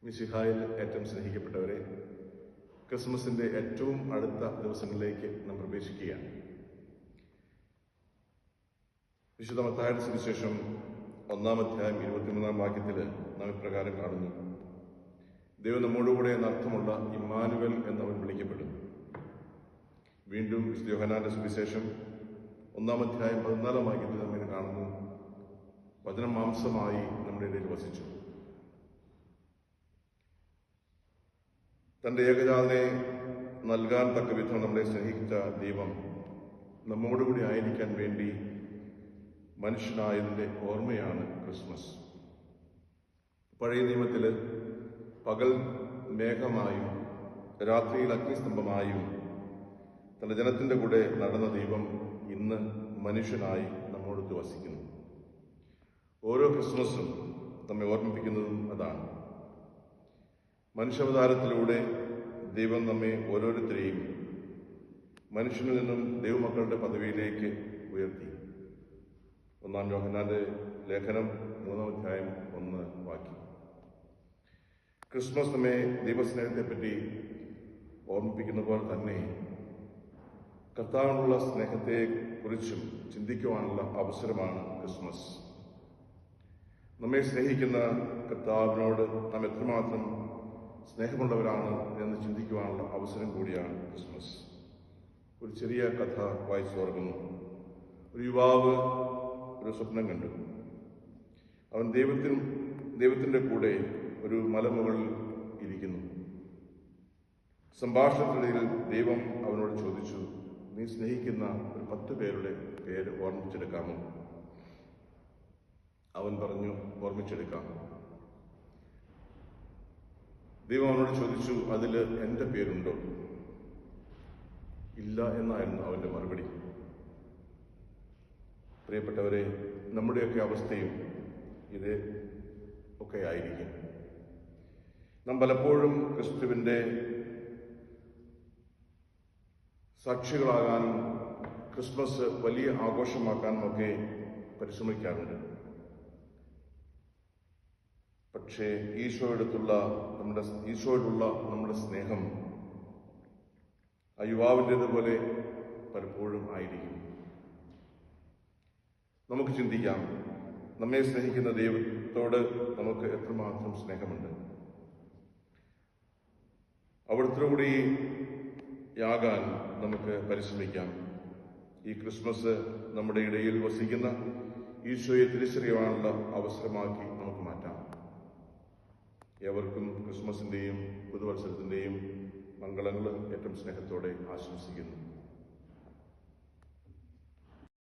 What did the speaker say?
മിശിഹായിൽ ഏറ്റവും സ്നേഹിക്കപ്പെട്ടവരെ, ക്രിസ്മസിന്റെ ഏറ്റവും അടുത്ത ദിവസങ്ങളിലേക്ക് നാം പ്രവേശിക്കുകയാണ്. വിശുദ്ധ മത്തായിയുടെ സുവിശേഷം 1-ാം അധ്യായം 23-ാം വാക്യത്തിൽ നാം ഇപ്രകാരം കാണുന്നു: ദൈവം നമ്മോടുകൂടെ എന്നർത്ഥമുള്ള ഇമ്മാനുവൽ എന്നവൻ വിളിക്കപ്പെടും. വീണ്ടും വിശുദ്ധ യോഹന്നാന്റെ സുവിശേഷം 1-ാം അധ്യായം 14-ാം വാക്യത്തിൽ നമ്മെ കാണുന്നു: വചനം മാംസമായി നമ്മുടെ ഇടയിൽ വസിച്ചു. തന്റെ ഏകജാതനെ നൽകാൻ തക്ക വിധം നമ്മളെ സ്നേഹിച്ച ദൈവം നമ്മോടുകൂടി ആയിരിക്കാൻ വേണ്ടി മനുഷ്യനായതിൻ്റെ ഓർമ്മയാണ് ക്രിസ്മസ്. പഴയ നിയമത്തിൽ പകൽ മേഘമായും രാത്രിയിൽ അഗ്നിസ്തംഭമായും തന്റെ ജനത്തിന്റെ കൂടെ നടന്ന ദൈവം ഇന്ന് മനുഷ്യനായി നമ്മോടൊത്ത് വസിക്കുന്നു. ഓരോ ക്രിസ്മസും നമ്മെ ഓർമ്മിപ്പിക്കുന്നതും അതാണ്. മനുഷ്യാവതാരത്തിലൂടെ ദൈവം നമ്മെ ഓരോരുത്തരെയും മനുഷ്യനിൽ നിന്നും ദൈവമക്കളുടെ പദവിയിലേക്ക് ഉയർത്തി. 1-ാം യോഹന്നാന്റെ ലേഖനം 3-ാം അധ്യായം 1 വാക്യം. ക്രിസ്മസ് നമ്മെ ദൈവസ്നേഹത്തെപ്പറ്റി ഓർമ്മിപ്പിക്കുന്ന പോലെ തന്നെ കർത്താവിനുള്ള സ്നേഹത്തെ കുറിച്ചും ചിന്തിക്കുവാനുള്ള അവസരമാണ് ക്രിസ്മസ്. നമ്മെ സ്നേഹിക്കുന്ന കർത്താവിനോട് നാം എത്രമാത്രം സ്നേഹമുള്ളവരാണ് എന്ന് ചിന്തിക്കുവാനുള്ള അവസരം കൂടിയാണ് ക്രിസ്മസ്. ഒരു ചെറിയ കഥ വായിച്ചു ഓർക്കുന്നു. ഒരു യുവാവ് ഒരു സ്വപ്നം കണ്ടു. അവൻ ദൈവത്തിൻ്റെ കൂടെ ഒരു മലമുകളിൽ ഇരിക്കുന്നു. സംഭാഷണത്തിനിടയിൽ ദൈവം അവനോട് ചോദിച്ചു: നീ സ്നേഹിക്കുന്ന ഒരു 10 പേരുടെ പേര് ഓർമ്മിച്ചെടുക്കാമോ? അവൻ പറഞ്ഞു, ഓർമ്മിച്ചെടുക്കാം. ദൈവം അവനോട് ചോദിച്ചു, അതിൽ എൻ്റെ പേരുണ്ടോ? ഇല്ല എന്നായിരുന്നു അവൻ്റെ മറുപടി. പ്രിയപ്പെട്ടവരെ, നമ്മുടെയൊക്കെ അവസ്ഥയും ഇത് ഒക്കെ ആയിരിക്കും. നാം പലപ്പോഴും ക്രിസ്തുവിൻ്റെ സാക്ഷികളാകാനും ക്രിസ്മസ് വലിയ ആഘോഷമാക്കാനും ഒക്കെ പരിശ്രമിക്കാറുണ്ട്. പക്ഷേ ഈശോയോടുള്ള നമ്മുടെ സ്നേഹം ആ യുവാവിൻ്റേതുപോലെ പലപ്പോഴും ആയിരിക്കും. നമുക്ക് ചിന്തിക്കാം, നമ്മെ സ്നേഹിക്കുന്ന ദൈവത്തോട് നമുക്ക് എത്രമാത്രം സ്നേഹമുണ്ട്. അവിടുത്തെ കൂടി യാകാൻ നമുക്ക് പരിശ്രമിക്കാം. ഈ ക്രിസ്മസ് നമ്മുടെ ഇടയിൽ വസിക്കുന്ന ഈശോയെ തിരിച്ചറിയാനുള്ള അവസരമാക്കി നമുക്ക് മാറ്റാം. ഏവർക്കും ക്രിസ്മസിൻ്റെയും പുതുവത്സരത്തിൻ്റെയും മംഗളങ്ങൾ ഏറ്റവും സ്നേഹത്തോടെ ആശംസിക്കുന്നു.